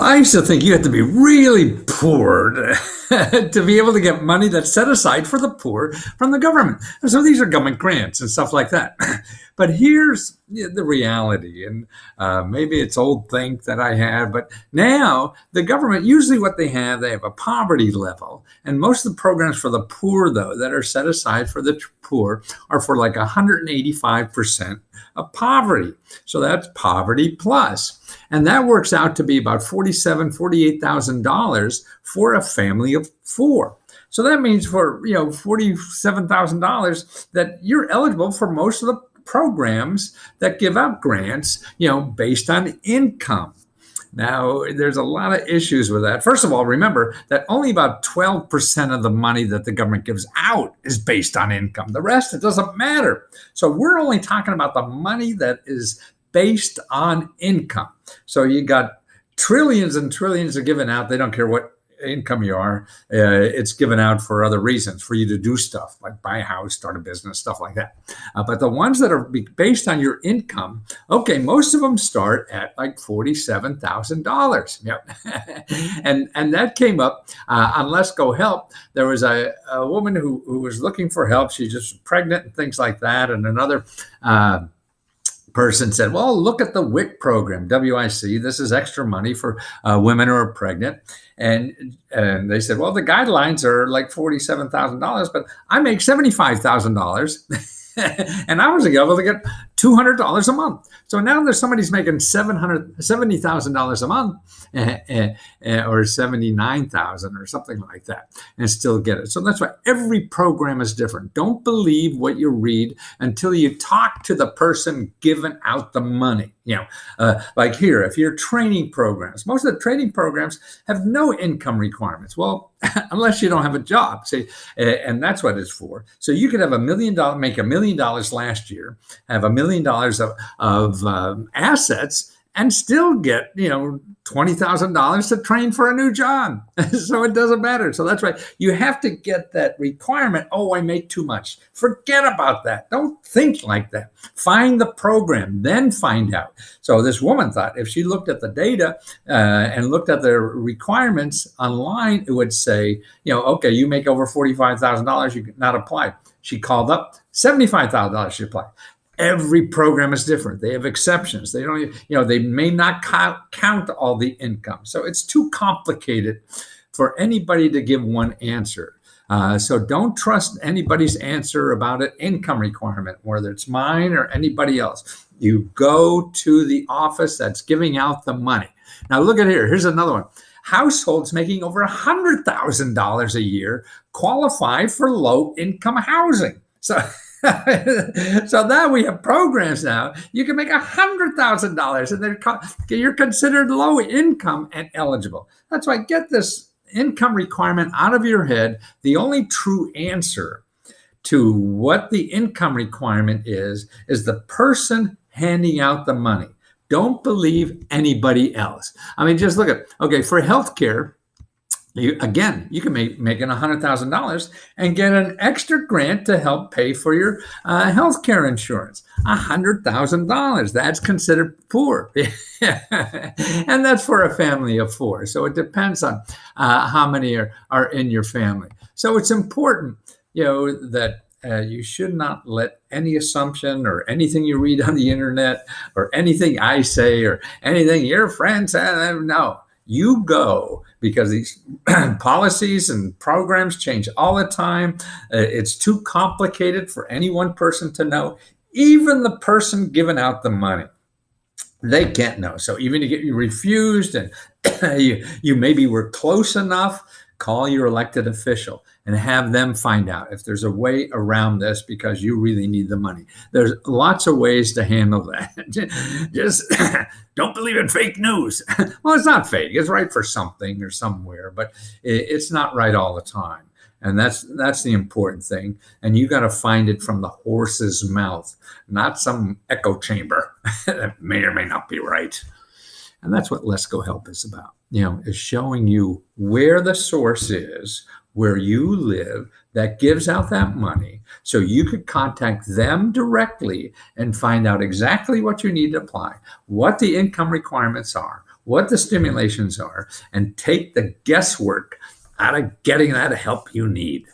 I used to think you had to be really poor to be able to get money that's set aside for the poor from the government. And so these are government grants and stuff like that. But here's the reality, and maybe it's old think that I had, but now the government, usually what they have a poverty level. And most of the programs for the poor, though, that are set aside for the poor are for like 185% of poverty. So that's poverty plus. And that works out to be about $47,000, $48,000 for a family of four. So that means for $47,000 that you're eligible for most of the programs that give out grants, based on income. Now, there's a lot of issues with that. First of all, remember that only about 12% of the money that the government gives out is based on income. The rest, it doesn't matter. So we're only talking about the money that is based on income. So you got trillions and trillions are given out. They don't care what income you are. It's given out for other reasons, for you to do stuff like buy a house, start a business, stuff like that. But the ones that are based on your income, okay, most of them start at like $47,000. Yep. and that came up on Lesko Help. There was a woman who was looking for help. She's just pregnant and things like that. And another person said, well, look at the WIC program, WIC. This is extra money for women who are pregnant. And they said, well, the guidelines are like $47,000, but I make $75,000. And I was able to get $200 a month. So now there's somebody's making $70,000 a month or $79,000 or something like that and still get it. So that's why every program is different. Don't believe what you read until you talk to the person giving out the money. Like here, if you're training programs, most of the training programs have no income requirements. Well, unless you don't have a job, see, and that's what it's for. So you could have make $1 million last year, have $1 million of assets, and still get, $20,000 to train for a new job. So it doesn't matter. So that's right. You have to get that requirement. Oh, I make too much. Forget about that. Don't think like that. Find the program, then find out. So this woman thought if she looked at the data and looked at the requirements online, it would say, okay, you make over $45,000, you cannot apply. She called up, $75,000 she applied. Every program is different. They have exceptions. They don't, they may not count all the income. So it's too complicated for anybody to give one answer. So don't trust anybody's answer about an income requirement, whether it's mine or anybody else. You go to the office that's giving out the money. Now look at here. Here's another one. Households making over $100,000 a year qualify for low-income housing. So now we have programs now. You can make $100,000 and you're considered low income and eligible. That's why get this income requirement out of your head. The only true answer to what the income requirement is the person handing out the money. Don't believe anybody else. I mean, just look at, okay, for healthcare, you can making $100,000 and get an extra grant to help pay for your healthcare insurance. $100,000. That's considered poor. And that's for a family of four. So it depends on how many are in your family. So it's important, that you should not let any assumption or anything you read on the internet or anything I say or anything your friends say, no. You go, because these policies and programs change all the time. It's too complicated for any one person to know. Even the person giving out the money, they can't know. So even to get you refused and you maybe were close enough, call your elected official and have them find out if there's a way around this because you really need the money. There's lots of ways to handle that. Just don't believe in fake news. Well, it's not fake. It's right for something or somewhere, but it's not right all the time. And that's the important thing. And you got to find it from the horse's mouth, not some echo chamber that may or may not be right. And that's what Lesko Help is about, is showing you where the source is, where you live, that gives out that money. So you could contact them directly and find out exactly what you need to apply, what the income requirements are, what the stimulations are and take the guesswork out of getting that help you need.